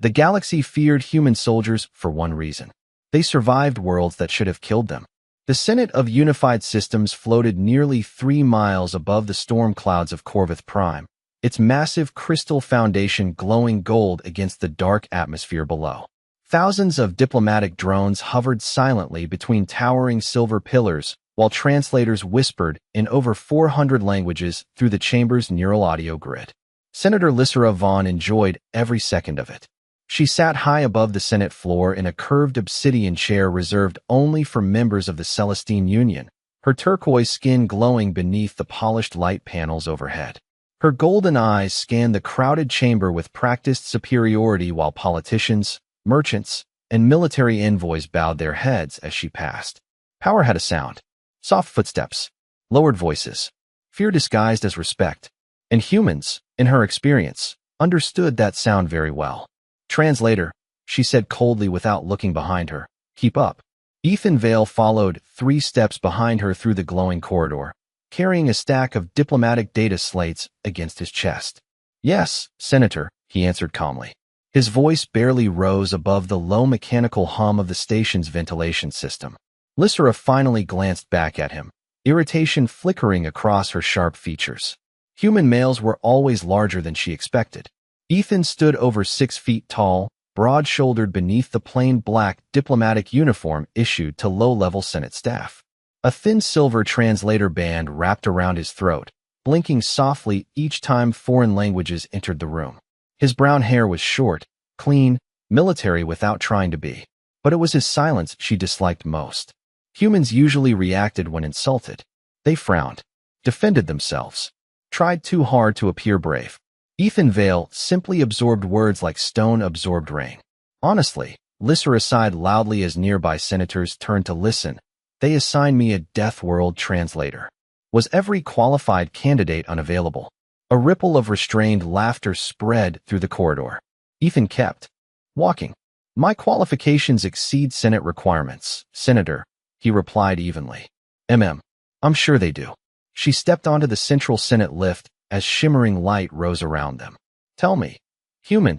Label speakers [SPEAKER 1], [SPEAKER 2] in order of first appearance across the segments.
[SPEAKER 1] The galaxy feared human soldiers for one reason. They survived worlds that should have killed them. The Senate of Unified Systems floated nearly 3 miles above the storm clouds of Corvith Prime, its massive crystal foundation glowing gold against the dark atmosphere below. Thousands of diplomatic drones hovered silently between towering silver pillars, while translators whispered in over 400 languages through the chamber's neural audio grid. Senator Lysera Vaughn enjoyed every second of it. She sat high above the Senate floor in a curved obsidian chair reserved only for members of the Celestine Union, her turquoise skin glowing beneath the polished light panels overhead. Her golden eyes scanned the crowded chamber with practiced superiority while politicians, merchants, and military envoys bowed their heads as she passed. Power had a sound. Soft footsteps, lowered voices, fear disguised as respect. And humans, in her experience, understood that sound very well. Translator, she said coldly without looking behind her. Keep up. Ethan Vale followed 3 steps behind her through the glowing corridor, carrying a stack of diplomatic data slates against his chest. Yes, Senator, he answered calmly. His voice barely rose above the low mechanical hum of the station's ventilation system. Lysera finally glanced back at him, irritation flickering across her sharp features. Human males were always larger than she expected. Ethan stood over 6 feet tall, broad-shouldered beneath the plain black diplomatic uniform issued to low-level Senate staff. A thin silver translator band wrapped around his throat, blinking softly each time foreign languages entered the room. His brown hair was short, clean, military without trying to be. But it was his silence she disliked most. Humans usually reacted when insulted. They frowned, defended themselves, tried too hard to appear brave. Ethan Vale simply absorbed words like stone absorbed rain. Honestly, Lysera sighed loudly as nearby senators turned to listen. They assigned me a Deathworld translator. Was every qualified candidate unavailable? A ripple of restrained laughter spread through the corridor. Ethan kept walking. My qualifications exceed Senate requirements, Senator, he replied evenly. I'm sure they do. She stepped onto the central Senate lift as shimmering light rose around them. Tell me, human,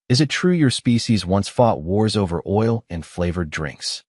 [SPEAKER 1] is it true your species once fought wars over oil and flavored drinks?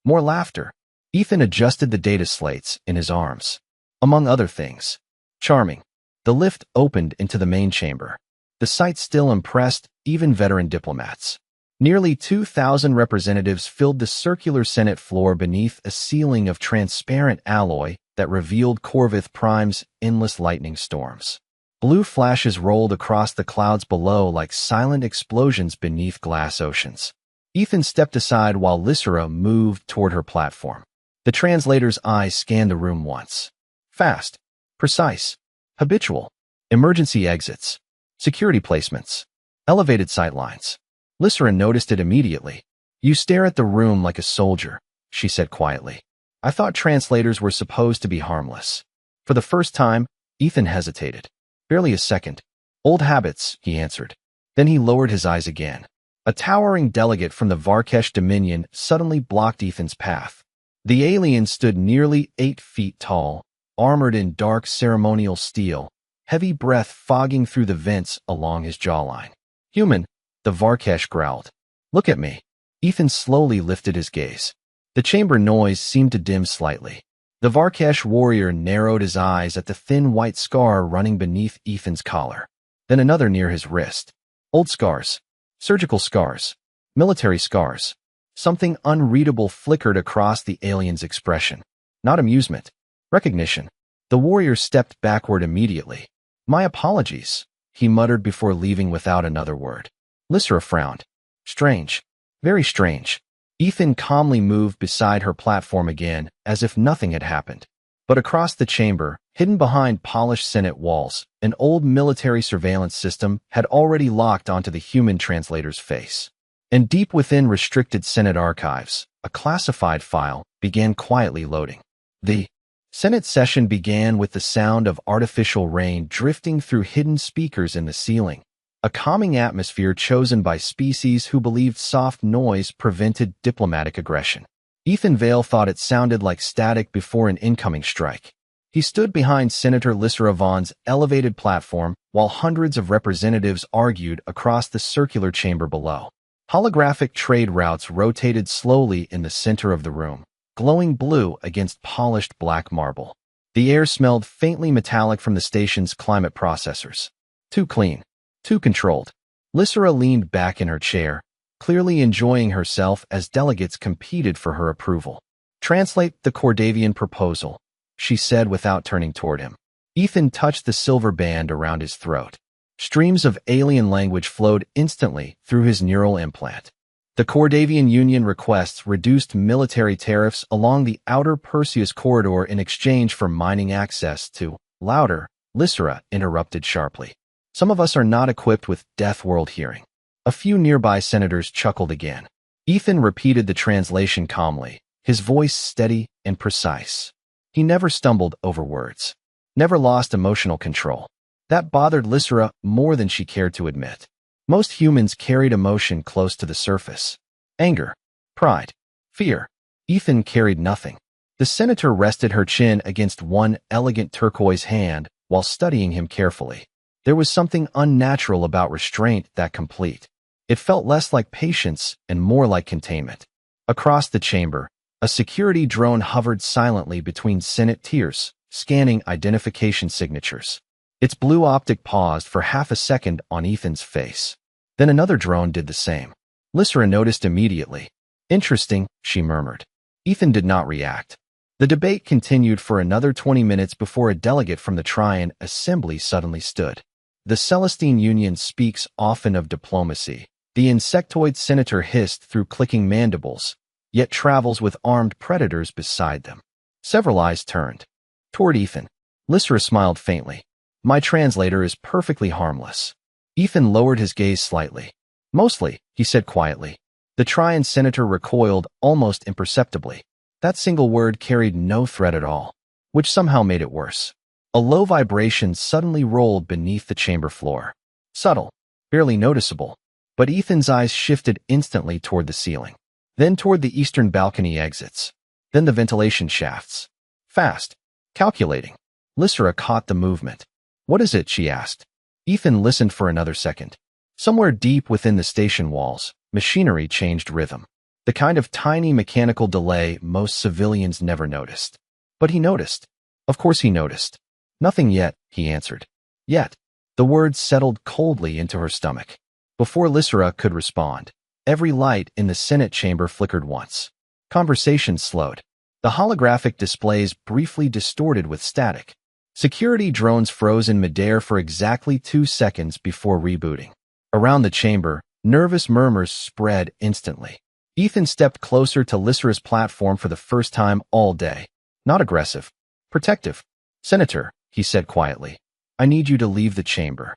[SPEAKER 1] More laughter. Ethan adjusted the data slates in his arms. Among other things. Charming. The lift opened into the main chamber. The sight still impressed even veteran diplomats. Nearly 2,000 representatives filled the circular Senate floor beneath a ceiling of transparent alloy that revealed Corvith Prime's endless lightning storms. Blue flashes rolled across the clouds below like silent explosions beneath glass oceans. Ethan stepped aside while Lysera moved toward her platform. The translator's eyes scanned the room once. Fast, precise, habitual, emergency exits, security placements, elevated sightlines. Lysera noticed it immediately. You stare at the room like a soldier, she said quietly. I thought translators were supposed to be harmless. For the first time, Ethan hesitated. Barely a second. Old habits, he answered. Then he lowered his eyes again. A towering delegate from the Varkesh Dominion suddenly blocked Ethan's path. The alien stood nearly 8 feet tall, armored in dark ceremonial steel, heavy breath fogging through the vents along his jawline. Human, the Varkesh growled. Look at me. Ethan slowly lifted his gaze. The chamber noise seemed to dim slightly. The Varkesh warrior narrowed his eyes at the thin white scar running beneath Ethan's collar. Then another near his wrist. Old scars. Surgical scars. Military scars. Something unreadable flickered across the alien's expression. Not amusement. Recognition. The warrior stepped backward immediately. My apologies, he muttered before leaving without another word. Lysera frowned. Strange. Very strange. Ethan calmly moved beside her platform again, as if nothing had happened. But across the chamber, hidden behind polished Senate walls, an old military surveillance system had already locked onto the human translator's face. And deep within restricted Senate archives, a classified file began quietly loading. The Senate session began with the sound of artificial rain drifting through hidden speakers in the ceiling, a calming atmosphere chosen by species who believed soft noise prevented diplomatic aggression. Ethan Vale thought it sounded like static before an incoming strike. He stood behind Senator Lysera Vaughn's elevated platform while hundreds of representatives argued across the circular chamber below. Holographic trade routes rotated slowly in the center of the room, glowing blue against polished black marble. The air smelled faintly metallic from the station's climate processors. Too clean. Too controlled. Lysera leaned back in her chair, clearly enjoying herself as delegates competed for her approval. "Translate the Cordavian proposal," she said without turning toward him. Ethan touched the silver band around his throat. Streams of alien language flowed instantly through his neural implant. The Cordavian Union requests reduced military tariffs along the outer Perseus corridor in exchange for mining access to louder. Lysera interrupted sharply. "Some of us are not equipped with Deathworld hearing." A few nearby senators chuckled again. Ethan repeated the translation calmly, his voice steady and precise. He never stumbled over words, never lost emotional control. That bothered Lysera more than she cared to admit. Most humans carried emotion close to the surface. Anger, pride, fear. Ethan carried nothing. The senator rested her chin against one elegant turquoise hand while studying him carefully. There was something unnatural about restraint that complete. It felt less like patience and more like containment. Across the chamber, a security drone hovered silently between Senate tiers, scanning identification signatures. Its blue optic paused for half a second on Ethan's face. Then another drone did the same. Lysera noticed immediately. "Interesting," she murmured. Ethan did not react. The debate continued for another 20 minutes before a delegate from the Trian Assembly suddenly stood. "The Celestine Union speaks often of diplomacy," the insectoid senator hissed through clicking mandibles, "yet travels with armed predators beside them." Several eyes turned toward Ethan. Lysera smiled faintly. "My translator is perfectly harmless." Ethan lowered his gaze slightly. "Mostly," he said quietly. The Trian senator recoiled almost imperceptibly. That single word carried no threat at all, which somehow made it worse. A low vibration suddenly rolled beneath the chamber floor. Subtle, barely noticeable, but Ethan's eyes shifted instantly toward the ceiling, then toward the eastern balcony exits, then the ventilation shafts. Fast, calculating. Lysera caught the movement. "What is it?" she asked. Ethan listened for another second. Somewhere deep within the station walls, machinery changed rhythm. The kind of tiny mechanical delay most civilians never noticed. But he noticed. Of course he noticed. "Nothing yet," he answered. "Yet." The words settled coldly into her stomach. Before Lysera could respond, every light in the Senate chamber flickered once. Conversation slowed. The holographic displays briefly distorted with static. Security drones froze in midair for exactly 2 seconds before rebooting. Around the chamber, nervous murmurs spread instantly. Ethan stepped closer to Lysera's platform for the first time all day. Not aggressive. Protective. "Senator," he said quietly, "I need you to leave the chamber."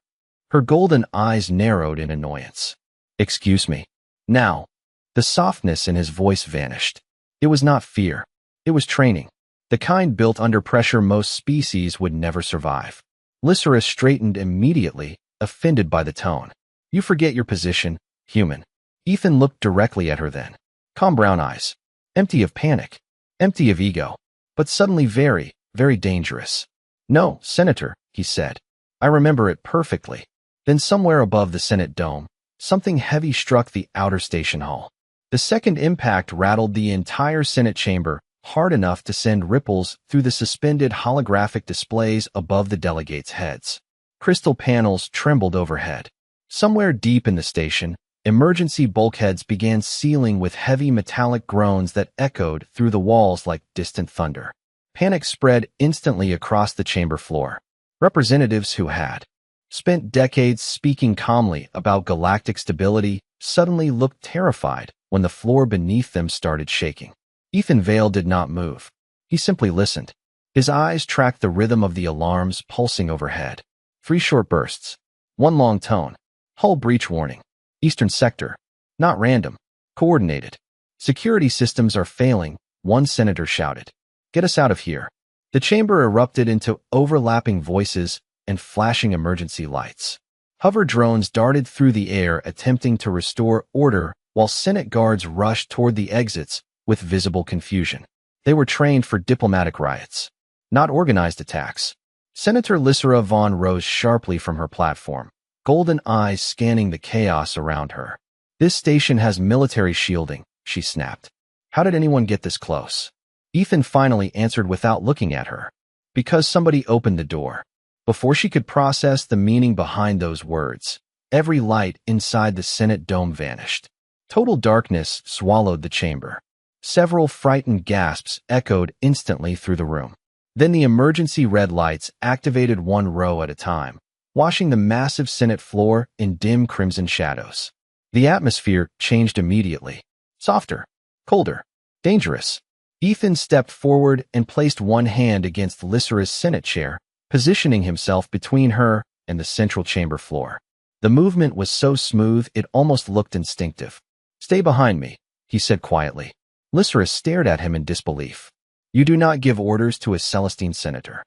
[SPEAKER 1] Her golden eyes narrowed in annoyance. "Excuse me." Now. The softness in his voice vanished. It was not fear. It was training. The kind built under pressure most species would never survive. Lysera straightened immediately, offended by the tone. "You forget your position, human." Ethan looked directly at her then. Calm brown eyes. Empty of panic. Empty of ego. But suddenly very, very dangerous. "No, Senator," he said. "I remember it perfectly." Then somewhere above the Senate dome, something heavy struck the outer station hall. The second impact rattled the entire Senate chamber, hard enough to send ripples through the suspended holographic displays above the delegates' heads. Crystal panels trembled overhead. Somewhere deep in the station, emergency bulkheads began sealing with heavy metallic groans that echoed through the walls like distant thunder. Panic spread instantly across the chamber floor. Representatives who had spent decades speaking calmly about galactic stability suddenly looked terrified when the floor beneath them started shaking. Ethan Vale did not move. He simply listened. His eyes tracked the rhythm of the alarms pulsing overhead. 3 short bursts. 1 long tone. Hull breach warning. Eastern sector. Not random. Coordinated. "Security systems are failing," one senator shouted. "Get us out of here." The chamber erupted into overlapping voices and flashing emergency lights. Hover drones darted through the air attempting to restore order while Senate guards rushed toward the exits with visible confusion. They were trained for diplomatic riots, not organized attacks. Senator Lysera Vaughn rose sharply from her platform, golden eyes scanning the chaos around her. This station has military shielding, she snapped. How did anyone get this close? Ethan finally answered without looking at her. Because somebody opened the door. Before she could process the meaning behind those words, every light inside the Senate dome vanished. Total darkness swallowed the chamber. Several frightened gasps echoed instantly through the room. Then the emergency red lights activated one row at a time, washing the massive Senate floor in dim crimson shadows. The atmosphere changed immediately. Softer, colder, dangerous. Ethan stepped forward and placed one hand against Lysera's Senate chair, positioning himself between her and the central chamber floor. The movement was so smooth it almost looked instinctive. Stay behind me, he said quietly. Lysera stared at him in disbelief. You do not give orders to a Celestine senator.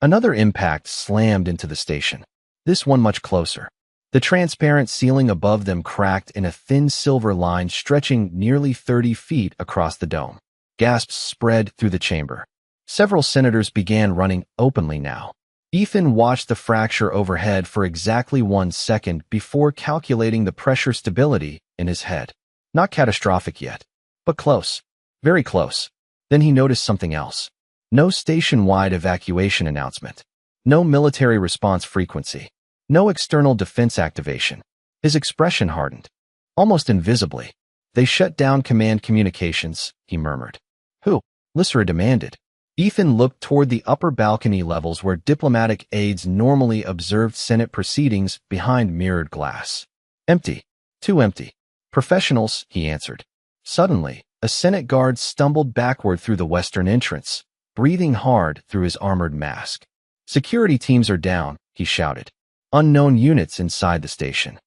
[SPEAKER 1] Another impact slammed into the station. This one much closer. The transparent ceiling above them cracked in a thin silver line stretching nearly 30 feet across the dome. Gasps spread through the chamber. Several senators began running openly now. Ethan watched the fracture overhead for exactly 1 second before calculating the pressure stability in his head. Not catastrophic yet, but close. Very close. Then he noticed something else. No station-wide evacuation announcement. No military response frequency. No external defense activation. His expression hardened. Almost invisibly. They shut down command communications, he murmured. Who? Lysera demanded. Ethan looked toward the upper balcony levels where diplomatic aides normally observed Senate proceedings behind mirrored glass. Empty. Too empty. Professionals, he answered. Suddenly, a Senate guard stumbled backward through the western entrance, breathing hard through his armored mask. Security teams are down, he shouted. Unknown units inside the station.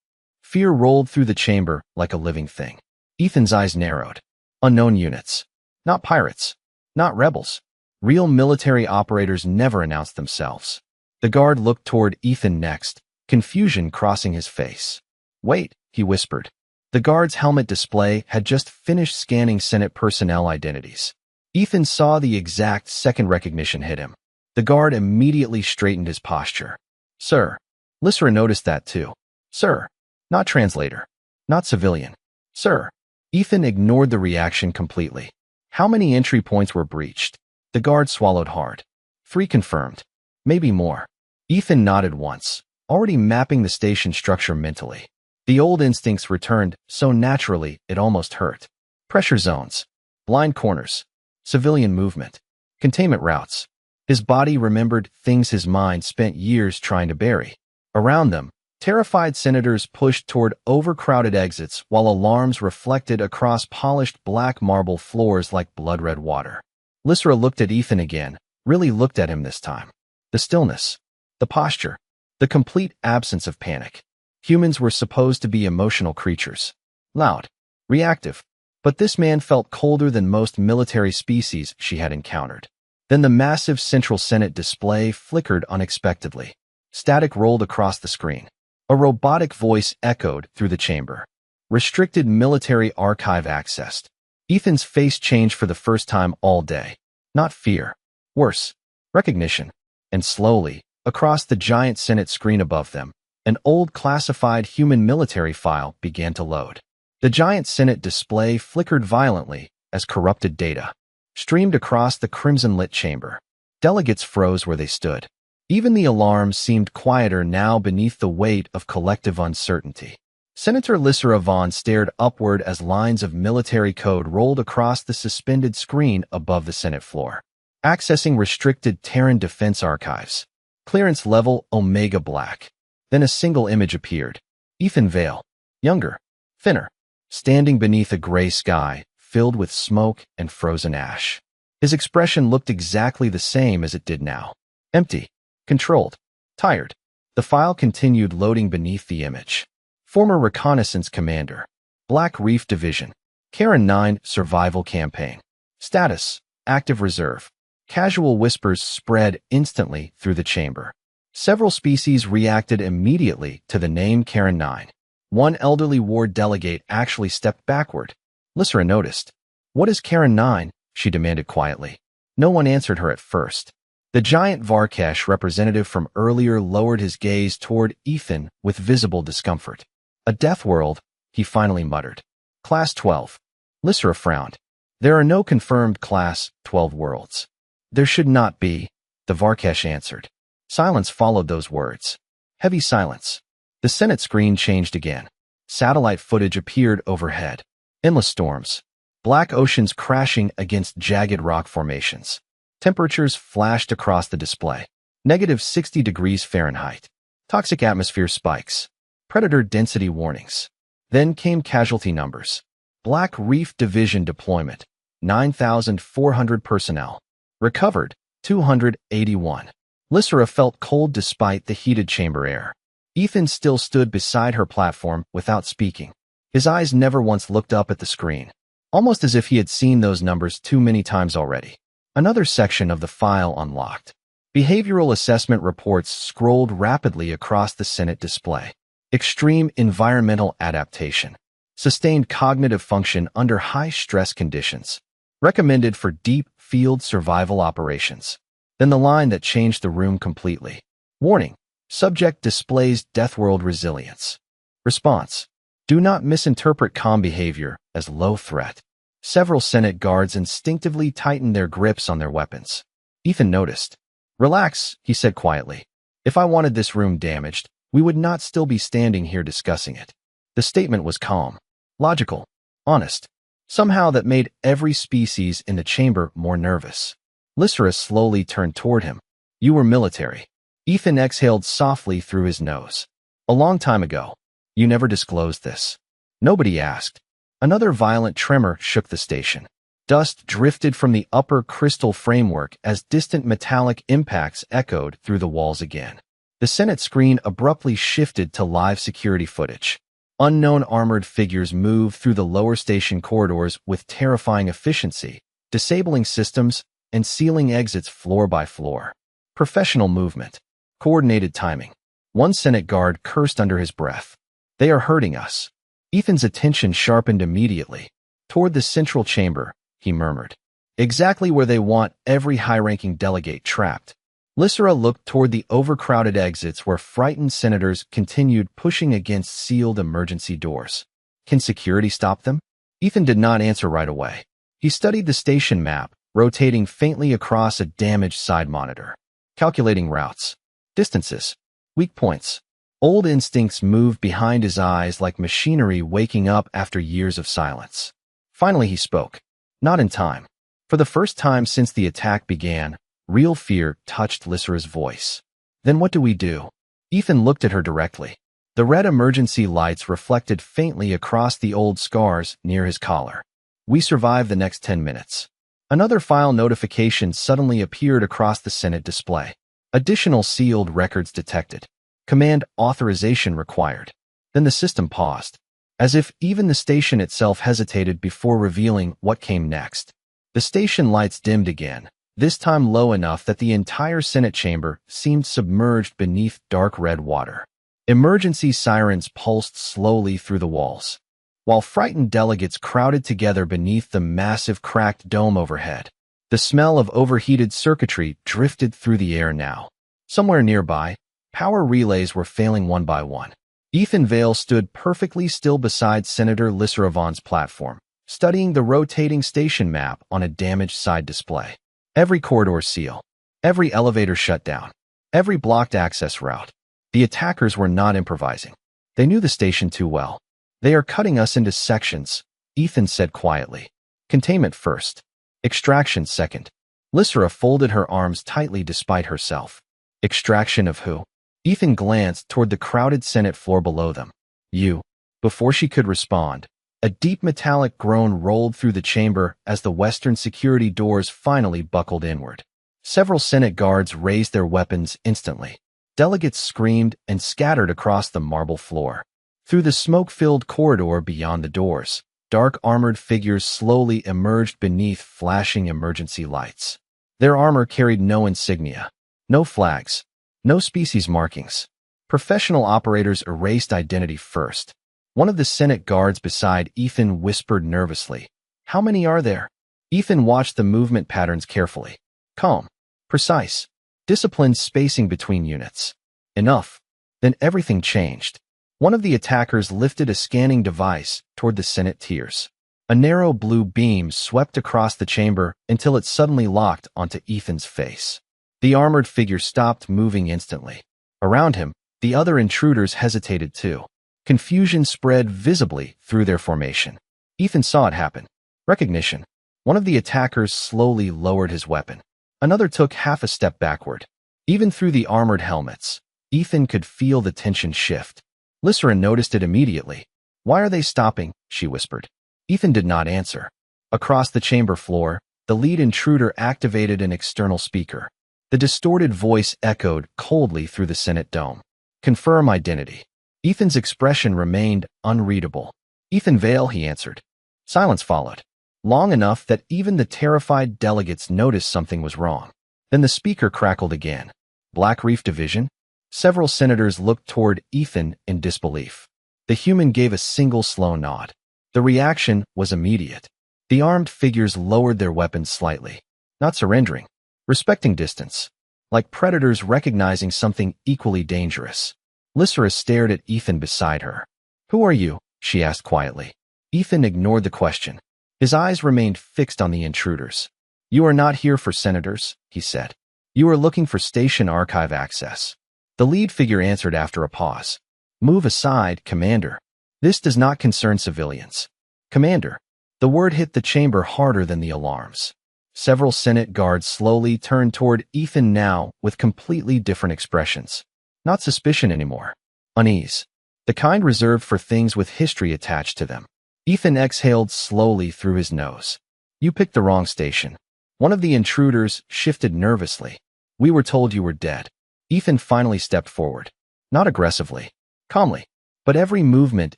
[SPEAKER 1] Fear rolled through the chamber like a living thing. Ethan's eyes narrowed. Unknown units. Not pirates. Not rebels. Real military operators never announced themselves. The guard looked toward Ethan next, confusion crossing his face. Wait, he whispered. The guard's helmet display had just finished scanning Senate personnel identities. Ethan saw the exact second recognition hit him. The guard immediately straightened his posture. Sir. Lysera noticed that too. Sir. Not translator. Not civilian. Sir. Ethan ignored the reaction completely. How many entry points were breached? The guard swallowed hard. 3 confirmed. Maybe more. Ethan nodded once, already mapping the station structure mentally. The old instincts returned so naturally it almost hurt. Pressure zones. Blind corners. Civilian movement. Containment routes. His body remembered things his mind spent years trying to bury. Around them, terrified senators pushed toward overcrowded exits while alarms reflected across polished black marble floors like blood-red water. Lysera looked at Ethan again, really looked at him this time. The stillness. The posture. The complete absence of panic. Humans were supposed to be emotional creatures. Loud. Reactive. But this man felt colder than most military species she had encountered. Then the massive Central Senate display flickered unexpectedly. Static rolled across the screen. A robotic voice echoed through the chamber. Restricted military archive accessed. Ethan's face changed for the first time all day. Not fear. Worse. Recognition. And slowly, across the giant Senate screen above them, an old classified human military file began to load. The giant Senate display flickered violently as corrupted data streamed across the crimson-lit chamber. Delegates froze where they stood. Even the alarms seemed quieter now beneath the weight of collective uncertainty. Senator Lysera Vaughn stared upward as lines of military code rolled across the suspended screen above the Senate floor. Accessing restricted Terran defense archives. Clearance level Omega Black. Then a single image appeared. Ethan Vale. Younger. Thinner. Standing beneath a gray sky, filled with smoke and frozen ash. His expression looked exactly the same as it did now. Empty. Controlled. Tired. The file continued loading beneath the image. Former Reconnaissance Commander. Black Reef Division. Karen 9 Survival Campaign. Status. Active Reserve. Casual whispers spread instantly through the chamber. Several species reacted immediately to the name Karen 9. One elderly ward delegate actually stepped backward. Lysera noticed. What is Karen 9? She demanded quietly. No one answered her at first. The giant Varkesh representative from earlier lowered his gaze toward Ethan with visible discomfort. A Deathworld, he finally muttered. Class 12. Lysra frowned. There are no confirmed Class 12 worlds. There should not be, the Varkesh answered. Silence followed those words. Heavy silence. The Senate screen changed again. Satellite footage appeared overhead. Endless storms. Black oceans crashing against jagged rock formations. Temperatures flashed across the display. -60 degrees Fahrenheit. Toxic atmosphere spikes. Predator density warnings. Then came casualty numbers. Black Reef Division deployment. 9,400 personnel. Recovered. 281. Lysra felt cold despite the heated chamber air. Ethan still stood beside her platform without speaking. His eyes never once looked up at the screen, almost as if he had seen those numbers too many times already. Another section of the file unlocked. Behavioral assessment reports scrolled rapidly across the Senate display. Extreme environmental adaptation. Sustained cognitive function under high-stress conditions. Recommended for deep field survival operations. Then the line that changed the room completely. Warning. Subject displays Deathworld resilience. Response. Do not misinterpret calm behavior as low threat. Several Senate guards instinctively tightened their grips on their weapons. Ethan noticed. Relax, he said quietly. If I wanted this room damaged, we would not still be standing here discussing it. The statement was calm, logical, honest. Somehow that made every species in the chamber more nervous. Lysra slowly turned toward him. You were military. Ethan exhaled softly through his nose. A long time ago. You never disclosed this. Nobody asked. Another violent tremor shook the station. Dust drifted from the upper crystal framework as distant metallic impacts echoed through the walls again. The Senate screen abruptly shifted to live security footage. Unknown armored figures moved through the lower station corridors with terrifying efficiency, disabling systems and sealing exits floor by floor. Professional movement. Coordinated timing. One Senate guard cursed under his breath. They are hurting us. Ethan's attention sharpened immediately. Toward the central chamber, he murmured. Exactly where they want every high-ranking delegate trapped. Lysra looked toward the overcrowded exits where frightened senators continued pushing against sealed emergency doors. Can security stop them? Ethan did not answer right away. He studied the station map, rotating faintly across a damaged side monitor. Calculating routes. Distances. Weak points. Old instincts moved behind his eyes like machinery waking up after years of silence. Finally he spoke. Not in time. For the first time since the attack began, real fear touched Lysra's voice. Then what do we do? Ethan looked at her directly. The red emergency lights reflected faintly across the old scars near his collar. We survive the next 10 minutes. Another file notification suddenly appeared across the Senate display. Additional sealed records detected. Command authorization required. Then the system paused, as if even the station itself hesitated before revealing what came next. The station lights dimmed again, this time low enough that the entire Senate chamber seemed submerged beneath dark red water. Emergency sirens pulsed slowly through the walls, while frightened delegates crowded together beneath the massive cracked dome overhead. The smell of overheated circuitry drifted through the air now. Somewhere nearby, power relays were failing one by one. Ethan Vale stood perfectly still beside Senator Lysra Vaughn's platform, studying the rotating station map on a damaged side display. Every corridor seal, every elevator shut down, every blocked access route. The attackers were not improvising. They knew the station too well. They are cutting us into sections, Ethan said quietly. Containment first. Extraction second. Lysra folded her arms tightly despite herself. Extraction of who? Ethan glanced toward the crowded Senate floor below them. You. Before she could respond, a deep metallic groan rolled through the chamber as the western security doors finally buckled inward. Several Senate guards raised their weapons instantly. Delegates screamed and scattered across the marble floor. Through the smoke-filled corridor beyond the doors, dark armored figures slowly emerged beneath flashing emergency lights. Their armor carried no insignia, no flags, no species markings. Professional operators erased identity first. One of the Senate guards beside Ethan whispered nervously, "How many are there?" Ethan watched the movement patterns carefully. Calm, precise, disciplined spacing between units. Enough. Then everything changed. One of the attackers lifted a scanning device toward the Senate tiers. A narrow blue beam swept across the chamber until it suddenly locked onto Ethan's face. The armored figure stopped moving instantly. Around him, the other intruders hesitated too. Confusion spread visibly through their formation. Ethan saw it happen. Recognition. One of the attackers slowly lowered his weapon. Another took half a step backward. Even through the armored helmets, Ethan could feel the tension shift. Lysra noticed it immediately. "Why are they stopping?" she whispered. Ethan did not answer. Across the chamber floor, the lead intruder activated an external speaker. The distorted voice echoed coldly through the Senate dome. "Confirm identity." Ethan's expression remained unreadable. "Ethan Vale," he answered. Silence followed, long enough that even the terrified delegates noticed something was wrong. Then the speaker crackled again. "Black Reef Division?" Several senators looked toward Ethan in disbelief. The human gave a single slow nod. The reaction was immediate. The armed figures lowered their weapons slightly, not surrendering, respecting distance, like predators recognizing something equally dangerous. Lysra stared at Ethan beside her. "Who are you?" she asked quietly. Ethan ignored the question. His eyes remained fixed on the intruders. "You are not here for senators," he said. "You are looking for station archive access." The lead figure answered after a pause. "Move aside, Commander. This does not concern civilians." "Commander." The word hit the chamber harder than the alarms. Several Senate guards slowly turned toward Ethan now with completely different expressions. Not suspicion anymore. Unease. The kind reserved for things with history attached to them. Ethan exhaled slowly through his nose. "You picked the wrong station." One of the intruders shifted nervously. "We were told you were dead." Ethan finally stepped forward. Not aggressively, calmly, but every movement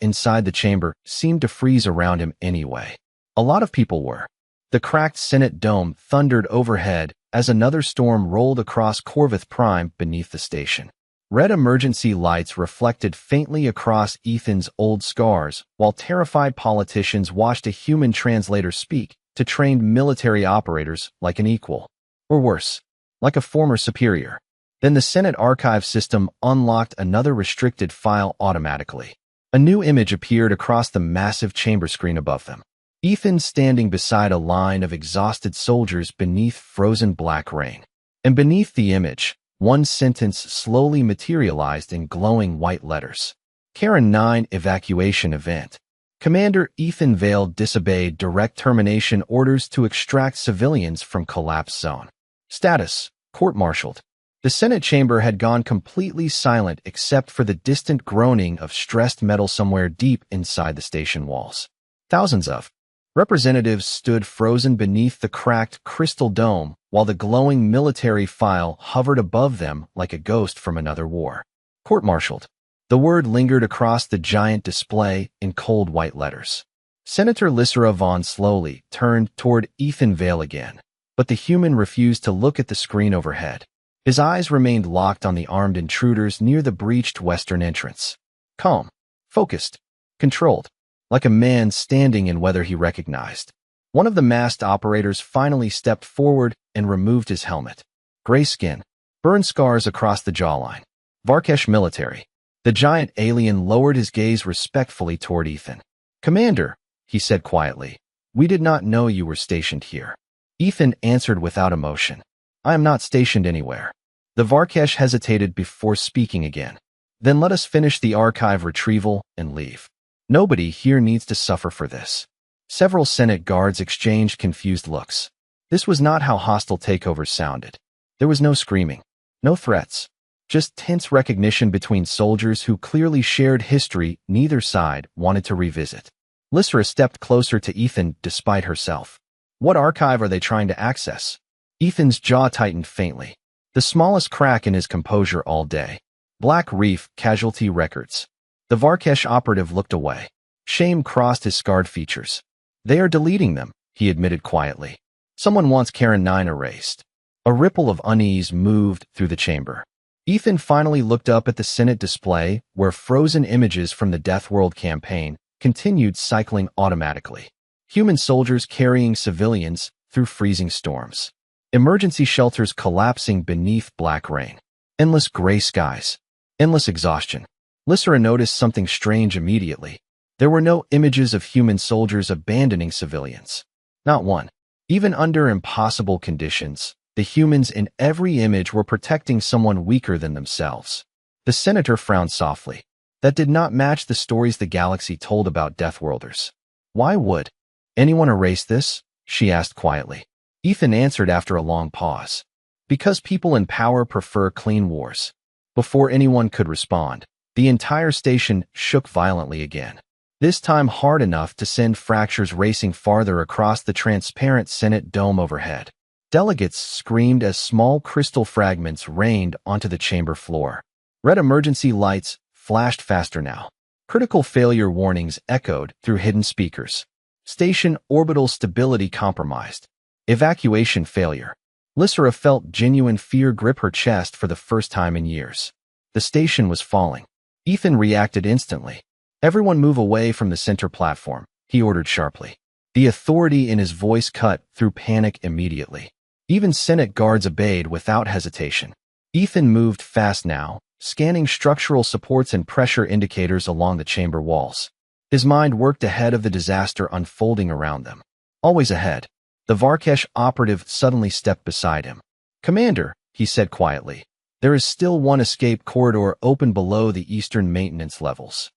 [SPEAKER 1] inside the chamber seemed to freeze around him anyway. A lot of people were. The cracked Senate dome thundered overhead as another storm rolled across Corvith Prime beneath the station. Red emergency lights reflected faintly across Ethan's old scars, while terrified politicians watched a human translator speak to trained military operators like an equal. Or worse, like a former superior. Then the Senate archive system unlocked another restricted file automatically. A new image appeared across the massive chamber screen above them. Ethan standing beside a line of exhausted soldiers beneath frozen black rain. And beneath the image, one sentence slowly materialized in glowing white letters. Karen 9 Evacuation Event. Commander Ethan Vale disobeyed direct termination orders to extract civilians from collapse zone. Status: court-martialed. The Senate chamber had gone completely silent except for the distant groaning of stressed metal somewhere deep inside the station walls. Thousands of representatives stood frozen beneath the cracked crystal dome while the glowing military file hovered above them like a ghost from another war. Court-martialed. The word lingered across the giant display in cold white letters. Senator Lysra Vaughn slowly turned toward Ethan Vale again, but the human refused to look at the screen overhead. His eyes remained locked on the armed intruders near the breached western entrance. Calm, focused, controlled, like a man standing in weather he recognized. One of the masked operators finally stepped forward and removed his helmet. Gray skin, burn scars across the jawline. Varkesh military. The giant alien lowered his gaze respectfully toward Ethan. "Commander," he said quietly, "we did not know you were stationed here." Ethan answered without emotion. "I am not stationed anywhere." The Varkesh hesitated before speaking again. "Then let us finish the archive retrieval and leave. Nobody here needs to suffer for this." Several Senate guards exchanged confused looks. This was not how hostile takeovers sounded. There was no screaming, no threats, just tense recognition between soldiers who clearly shared history neither side wanted to revisit. Lysra stepped closer to Ethan despite herself. "What archive are they trying to access?" Ethan's jaw tightened faintly. The smallest crack in his composure all day. "Black Reef Casualty Records." The Varkesh operative looked away. Shame crossed his scarred features. "They are deleting them," he admitted quietly. "Someone wants Karen 9 erased." A ripple of unease moved through the chamber. Ethan finally looked up at the Senate display where frozen images from the Deathworld campaign continued cycling automatically. Human soldiers carrying civilians through freezing storms. Emergency shelters collapsing beneath black rain. Endless gray skies. Endless exhaustion. Lysra noticed something strange immediately. There were no images of human soldiers abandoning civilians. Not one. Even under impossible conditions, the humans in every image were protecting someone weaker than themselves. The senator frowned softly. That did not match the stories the galaxy told about Deathworlders. Why would anyone erase this? She asked quietly. Ethan answered after a long pause. Because people in power prefer clean wars. Before anyone could respond, the entire station shook violently again. This time hard enough to send fractures racing farther across the transparent Senate dome overhead. Delegates screamed as small crystal fragments rained onto the chamber floor. Red emergency lights flashed faster now. Critical failure warnings echoed through hidden speakers. Station orbital stability compromised. Evacuation failure. Lysra felt genuine fear grip her chest for the first time in years. The station was falling. Ethan reacted instantly. Everyone move away from the center platform, he ordered sharply. The authority in his voice cut through panic immediately. Even Senate guards obeyed without hesitation. Ethan moved fast now, scanning structural supports and pressure indicators along the chamber walls. His mind worked ahead of the disaster unfolding around them. Always ahead. The Varkesh operative suddenly stepped beside him. "Commander," he said quietly, "there is still one escape corridor open below the eastern maintenance levels."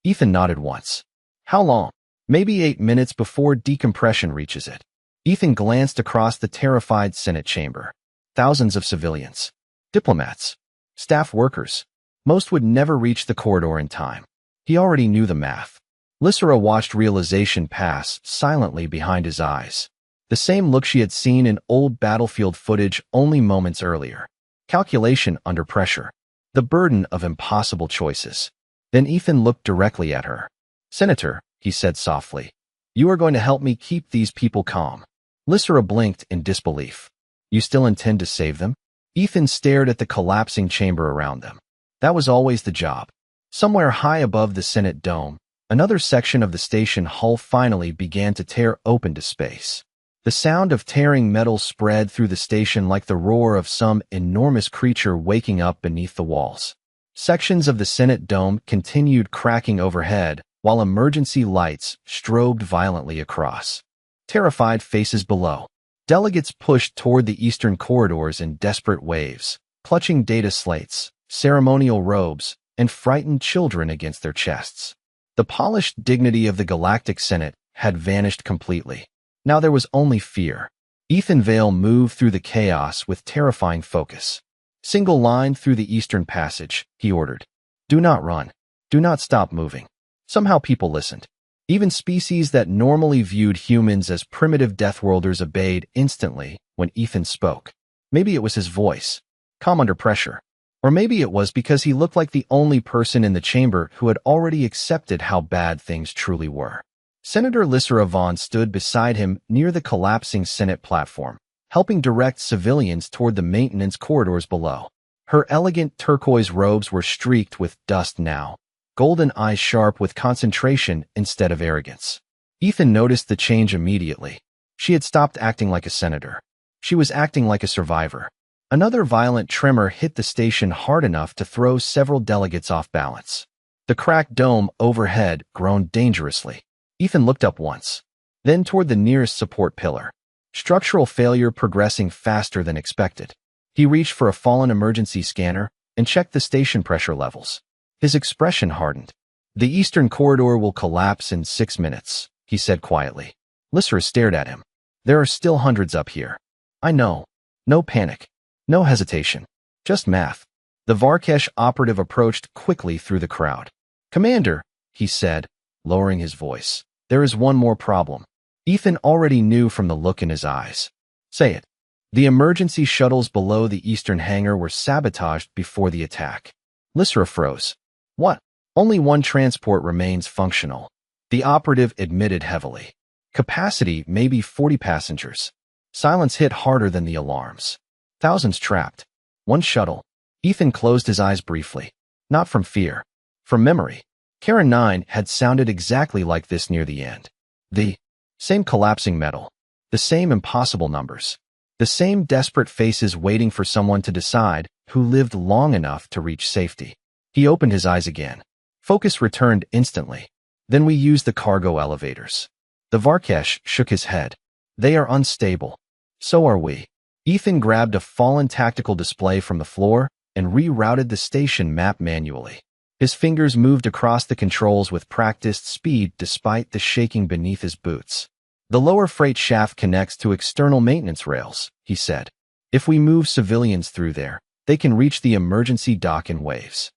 [SPEAKER 1] Ethan nodded once. "How long?" "Maybe 8 minutes before decompression reaches it." Ethan glanced across the terrified Senate chamber. Thousands of civilians. Diplomats. Staff workers. Most would never reach the corridor in time. He already knew the math. Lysra watched realization pass silently behind his eyes. The same look she had seen in old battlefield footage only moments earlier. Calculation under pressure. The burden of impossible choices. Then Ethan looked directly at her. "Senator," he said softly, "you are going to help me keep these people calm." Lysra blinked in disbelief. "You still intend to save them?" Ethan stared at the collapsing chamber around them. That was always the job. Somewhere high above the Senate dome, another section of the station hull finally began to tear open to space. The sound of tearing metal spread through the station like the roar of some enormous creature waking up beneath the walls. Sections of the Senate dome continued cracking overhead, while emergency lights strobed violently across. Terrified faces below. Delegates pushed toward the eastern corridors in desperate waves, clutching data slates, ceremonial robes, and frightened children against their chests. The polished dignity of the Galactic Senate had vanished completely. Now there was only fear. Ethan Vale moved through the chaos with terrifying focus. "Single line through the eastern passage," he ordered. "Do not run. Do not stop moving." Somehow people listened. Even species that normally viewed humans as primitive Deathworlders obeyed instantly when Ethan spoke. Maybe it was his voice, calm under pressure. Or maybe it was because he looked like the only person in the chamber who had already accepted how bad things truly were. Senator Lysra Vaughn stood beside him near the collapsing Senate platform, helping direct civilians toward the maintenance corridors below. Her elegant turquoise robes were streaked with dust now, golden eyes sharp with concentration instead of arrogance. Ethan noticed the change immediately. She had stopped acting like a senator. She was acting like a survivor. Another violent tremor hit the station hard enough to throw several delegates off balance. The cracked dome overhead groaned dangerously. Ethan looked up once, then toward the nearest support pillar. Structural failure progressing faster than expected. He reached for a fallen emergency scanner and checked the station pressure levels. His expression hardened. "The eastern corridor will collapse in 6 minutes," he said quietly. Lysra stared at him. "There are still hundreds up here." "I know." No panic. No hesitation. Just math. The Varkesh operative approached quickly through the crowd. "Commander," he said, lowering his voice, "there is one more problem." Ethan already knew from the look in his eyes. "Say it." The emergency shuttles below the eastern hangar were sabotaged before the attack. Lysra froze. "What?" "Only one transport remains functional," the operative admitted heavily. "Capacity maybe 40 passengers." Silence hit harder than the alarms. Thousands trapped. One shuttle. Ethan closed his eyes briefly. Not from fear. From memory. Karen 9 had sounded exactly like this near the end. The same collapsing metal. The same impossible numbers. The same desperate faces waiting for someone to decide who lived long enough to reach safety. He opened his eyes again. Focus returned instantly. Then we use the cargo elevators. The Varkesh shook his head. They are unstable. So are we. Ethan grabbed a fallen tactical display from the floor and rerouted the station map manually. His fingers moved across the controls with practiced speed despite the shaking beneath his boots. The lower freight shaft connects to external maintenance rails, he said. If we move civilians through there, they can reach the emergency dock in waves.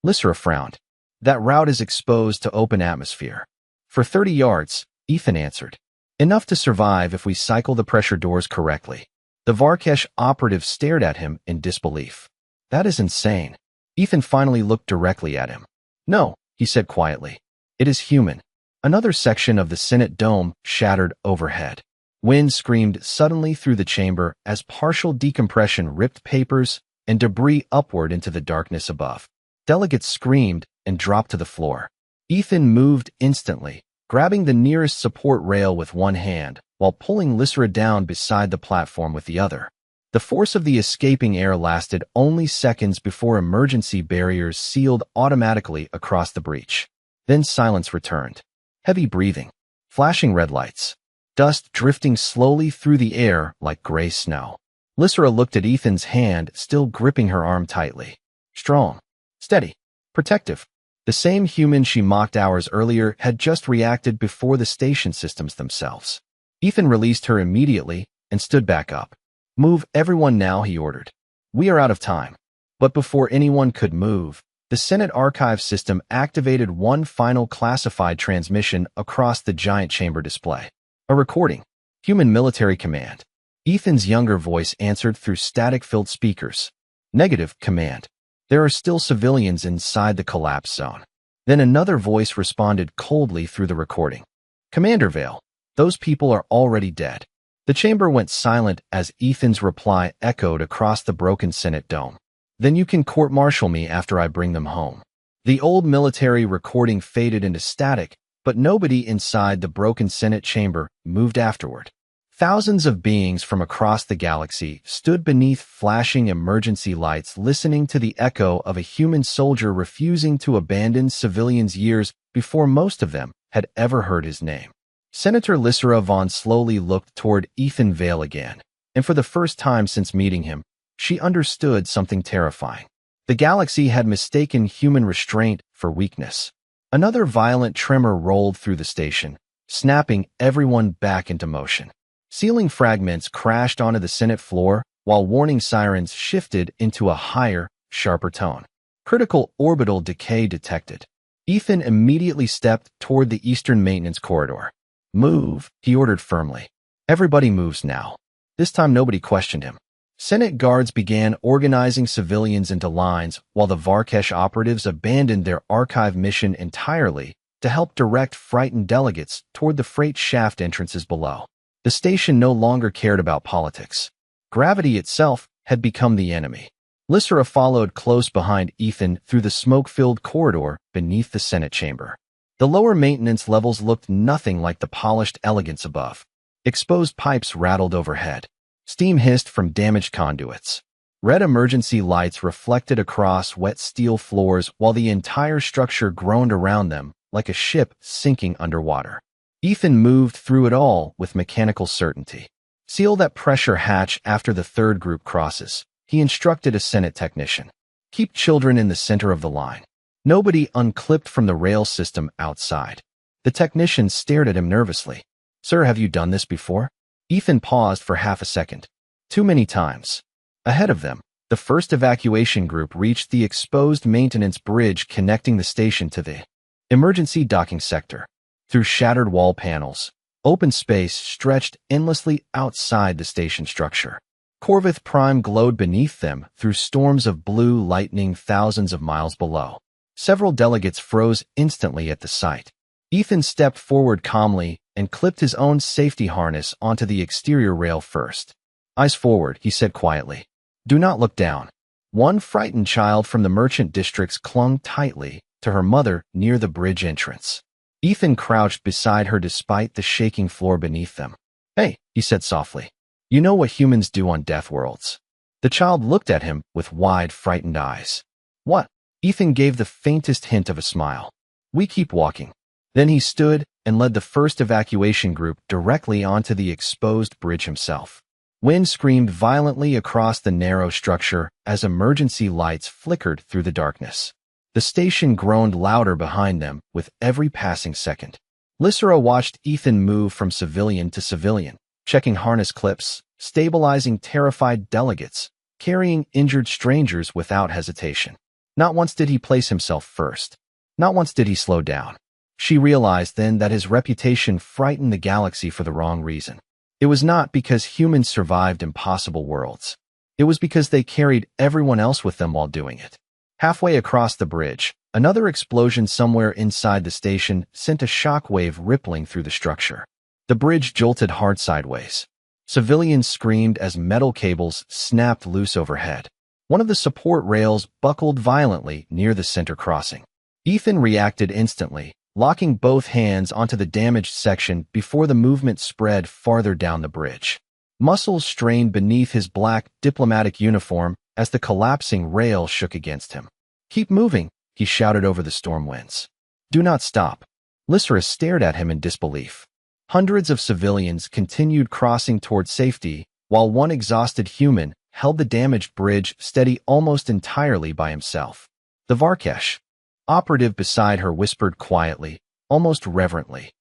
[SPEAKER 1] Lysra frowned. That route is exposed to open atmosphere. For 30 yards, Ethan answered. Enough to survive if we cycle the pressure doors correctly. The Varkesh operative stared at him in disbelief. That is insane. Ethan finally looked directly at him. No, he said quietly. It is human. Another section of the Senate dome shattered overhead. Wind screamed suddenly through the chamber as partial decompression ripped papers and debris upward into the darkness above. Delegates screamed and dropped to the floor. Ethan moved instantly, grabbing the nearest support rail with one hand while pulling Lysra down beside the platform with the other. The force of the escaping air lasted only seconds before emergency barriers sealed automatically across the breach. Then silence returned. Heavy breathing, flashing red lights, dust drifting slowly through the air like gray snow. Lysra looked at Ethan's hand, still gripping her arm tightly. Strong, steady, protective. The same human she mocked hours earlier had just reacted before the station systems themselves. Ethan released her immediately and stood back up. Move everyone now, he ordered. We are out of time. But before anyone could move, the Senate archive system activated one final classified transmission across the giant chamber display. A recording. Human military command. Ethan's younger voice answered through static-filled speakers. Negative, command. There are still civilians inside the collapse zone. Then another voice responded coldly through the recording. Commander Vale, those people are already dead. The chamber went silent as Ethan's reply echoed across the broken Senate dome. Then you can court-martial me after I bring them home. The old military recording faded into static, but nobody inside the broken Senate chamber moved afterward. Thousands of beings from across the galaxy stood beneath flashing emergency lights listening to the echo of a human soldier refusing to abandon civilians years before most of them had ever heard his name. Senator Lysra Vaughn slowly looked toward Ethan Vale again, and for the first time since meeting him, she understood something terrifying. The galaxy had mistaken human restraint for weakness. Another violent tremor rolled through the station, snapping everyone back into motion. Ceiling fragments crashed onto the Senate floor, while warning sirens shifted into a higher, sharper tone. Critical orbital decay detected. Ethan immediately stepped toward the eastern maintenance corridor. Move, he ordered firmly. Everybody moves now. This time nobody questioned him. Senate guards began organizing civilians into lines while the Varkesh operatives abandoned their archive mission entirely to help direct frightened delegates toward the freight shaft entrances below. The station no longer cared about politics. Gravity itself had become the enemy. Lysra followed close behind Ethan through the smoke-filled corridor beneath the Senate chamber. The lower maintenance levels looked nothing like the polished elegance above. Exposed pipes rattled overhead. Steam hissed from damaged conduits. Red emergency lights reflected across wet steel floors while the entire structure groaned around them like a ship sinking underwater. Ethan moved through it all with mechanical certainty. Seal that pressure hatch after the third group crosses, he instructed a Senate technician. Keep children in the center of the line. Nobody unclipped from the rail system outside. The technician stared at him nervously. Sir, have you done this before? Ethan paused for half a second. Too many times. Ahead of them, the first evacuation group reached the exposed maintenance bridge connecting the station to the emergency docking sector. Through shattered wall panels, open space stretched endlessly outside the station structure. Corvith Prime glowed beneath them through storms of blue lightning thousands of miles below. Several delegates froze instantly at the sight. Ethan stepped forward calmly and clipped his own safety harness onto the exterior rail first. Eyes forward, he said quietly. Do not look down. One frightened child from the merchant districts clung tightly to her mother near the bridge entrance. Ethan crouched beside her despite the shaking floor beneath them. Hey, he said softly. You know what humans do on Deathworlds. The child looked at him with wide, frightened eyes. What? Ethan gave the faintest hint of a smile. We keep walking. Then he stood and led the first evacuation group directly onto the exposed bridge himself. Wind screamed violently across the narrow structure as emergency lights flickered through the darkness. The station groaned louder behind them with every passing second. Lysera watched Ethan move from civilian to civilian, checking harness clips, stabilizing terrified delegates, carrying injured strangers without hesitation. Not once did he place himself first. Not once did he slow down. She realized then that his reputation frightened the galaxy for the wrong reason. It was not because humans survived impossible worlds. It was because they carried everyone else with them while doing it. Halfway across the bridge, another explosion somewhere inside the station sent a shockwave rippling through the structure. The bridge jolted hard sideways. Civilians screamed as metal cables snapped loose overhead. One of the support rails buckled violently near the center crossing. Ethan reacted instantly, locking both hands onto the damaged section before the movement spread farther down the bridge. Muscles strained beneath his black diplomatic uniform as the collapsing rail shook against him. "Keep moving," he shouted over the storm winds. "Do not stop." Lysera stared at him in disbelief. Hundreds of civilians continued crossing toward safety, while one exhausted human held the damaged bridge steady almost entirely by himself. The Varkesh operative beside her whispered quietly, almost reverently.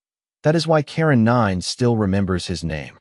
[SPEAKER 1] That is why Karen 9 still remembers his name.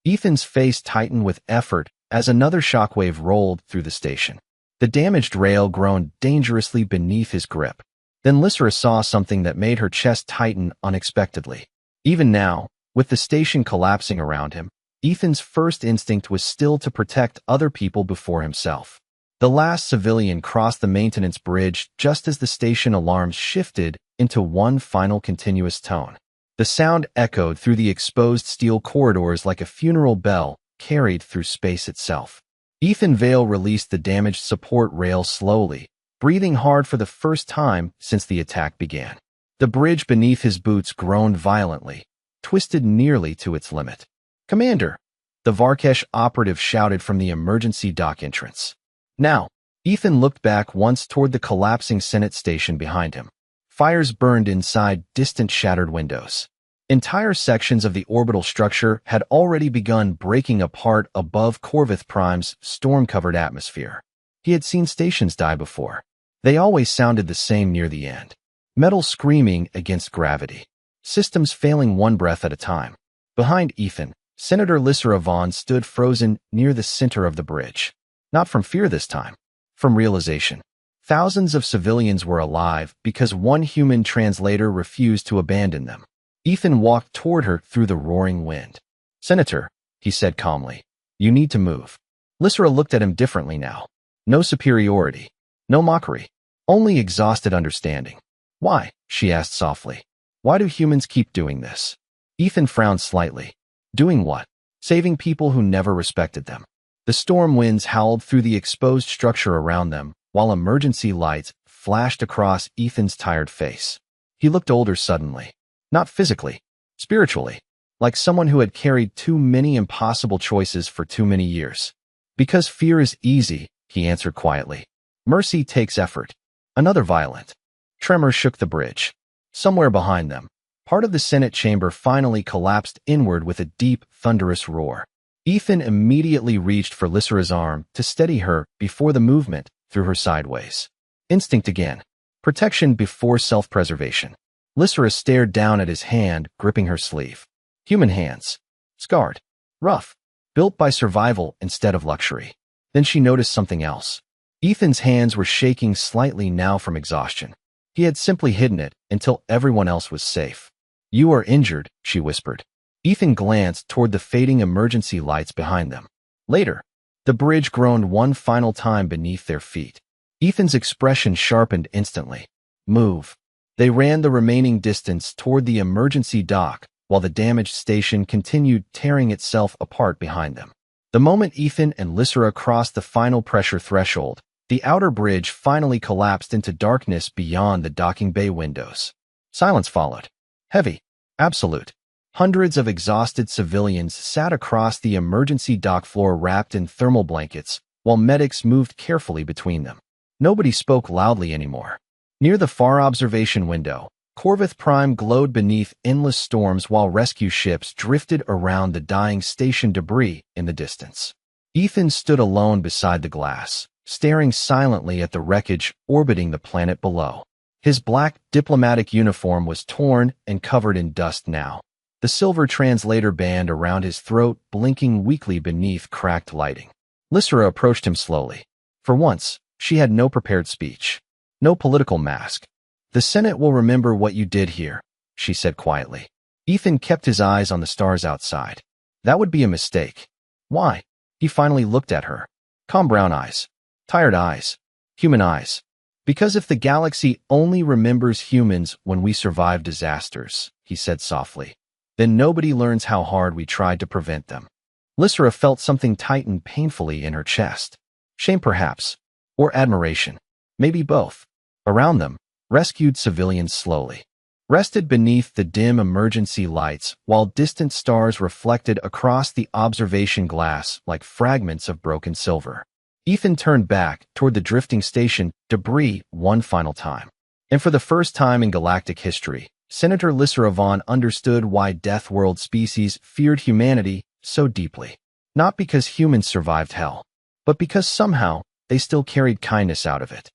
[SPEAKER 1] Ethan's face tightened with effort as another shockwave rolled through the station. The damaged rail groaned dangerously beneath his grip. Then Lysera saw something that made her chest tighten unexpectedly. Even now, with the station collapsing around him, Ethan's first instinct was still to protect other people before himself. The last civilian crossed the maintenance bridge just as the station alarms shifted into one final continuous tone. The sound echoed through the exposed steel corridors like a funeral bell carried through space itself. Ethan Vale released the damaged support rail slowly, breathing hard for the first time since the attack began. The bridge beneath his boots groaned violently, twisted nearly to its limit. "Commander!" the Varkesh operative shouted from the emergency dock entrance. Now, Ethan looked back once toward the collapsing Senate station behind him. Fires burned inside distant shattered windows. Entire sections of the orbital structure had already begun breaking apart above Corvith Prime's storm-covered atmosphere. He had seen stations die before. They always sounded the same near the end. Metal screaming against gravity. Systems failing one breath at a time. Behind Ethan, Senator Lysera Vaughn stood frozen near the center of the bridge. Not from fear this time, from realization. Thousands of civilians were alive because one human translator refused to abandon them. Ethan walked toward her through the roaring wind. "Senator," he said calmly, "you need to move." Lysera looked at him differently now. No superiority. No mockery. Only exhausted understanding. "Why?" she asked softly. "Why do humans keep doing this?" Ethan frowned slightly. Doing what? Saving people who never respected them. The storm winds howled through the exposed structure around them, while emergency lights flashed across Ethan's tired face. He looked older suddenly. Not physically, spiritually, like someone who had carried too many impossible choices for too many years. "Because fear is easy," he answered quietly. "Mercy takes effort." Another violent tremor shook the bridge. Somewhere behind them, part of the Senate chamber finally collapsed inward with a deep, thunderous roar. Ethan immediately reached for Lysera's arm to steady her before the movement threw her sideways. Instinct again. Protection before self-preservation. Lysera stared down at his hand, gripping her sleeve. Human hands. Scarred. Rough. Built by survival instead of luxury. Then she noticed something else. Ethan's hands were shaking slightly now from exhaustion. He had simply hidden it until everyone else was safe. "You are injured," she whispered. Ethan glanced toward the fading emergency lights behind them. Later, the bridge groaned one final time beneath their feet. Ethan's expression sharpened instantly. "Move." They ran the remaining distance toward the emergency dock, while the damaged station continued tearing itself apart behind them. The moment Ethan and Lysera crossed the final pressure threshold, the outer bridge finally collapsed into darkness beyond the docking bay windows. Silence followed. Heavy. Absolute. Hundreds of exhausted civilians sat across the emergency dock floor wrapped in thermal blankets, while medics moved carefully between them. Nobody spoke loudly anymore. Near the far observation window, Corvith Prime glowed beneath endless storms while rescue ships drifted around the dying station debris in the distance. Ethan stood alone beside the glass, staring silently at the wreckage orbiting the planet below. His black diplomatic uniform was torn and covered in dust now, the silver translator band around his throat blinking weakly beneath cracked lighting. Lysra approached him slowly. For once, she had no prepared speech, no political mask. "The Senate will remember what you did here," she said quietly. Ethan kept his eyes on the stars outside. "That would be a mistake." "Why?" He finally looked at her. Calm brown eyes. Tired eyes. Human eyes. "Because if the galaxy only remembers humans when we survive disasters," he said softly, "then nobody learns how hard we tried to prevent them." Lysra felt something tighten painfully in her chest. Shame perhaps. Or admiration. Maybe both. Around them, rescued civilians slowly rested beneath the dim emergency lights while distant stars reflected across the observation glass like fragments of broken silver. Ethan turned back toward the drifting station debris one final time. And for the first time in galactic history, Senator Lysra Vaughn understood why Deathworld species feared humanity so deeply. Not because humans survived hell, but because somehow they still carried kindness out of it.